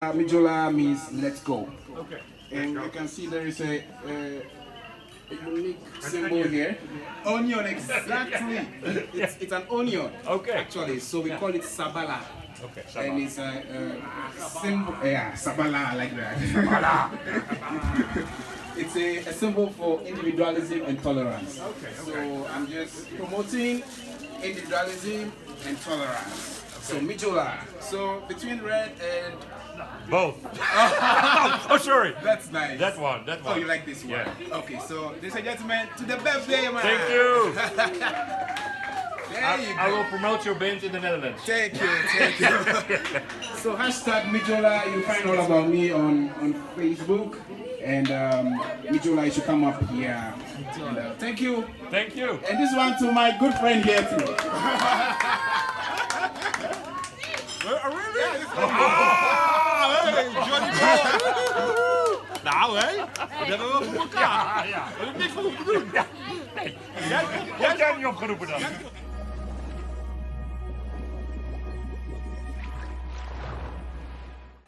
Mijola means let's go. Okay. And you can see there is a unique symbol here. Onion, exactly. It's an onion. Okay. Actually, so we call it sabala. Okay. And it's a symbol. Yeah, sabala, I like that. It's a symbol for individualism and tolerance. Okay. So I'm just promoting individualism and tolerance. So Mijola. So between red and Both. Oh, sorry. that's nice. That one. Oh, you like this one? Yeah. Okay, so ladies and gentlemen, to the birthday man. Thank you. There you go. I will promote your band in the Netherlands. Thank you. So hashtag Mijola, you find all about me on Facebook. And Mijola, you should come up here. And, thank you. Thank you. And this one to my good friend here too. Really? Hey, Johnny Boy! Nou hé, dat hebben we wel voor elkaar. Ja. Dat heb ik niks van hoeven doen. Jij hebt niet opgeroepen dan.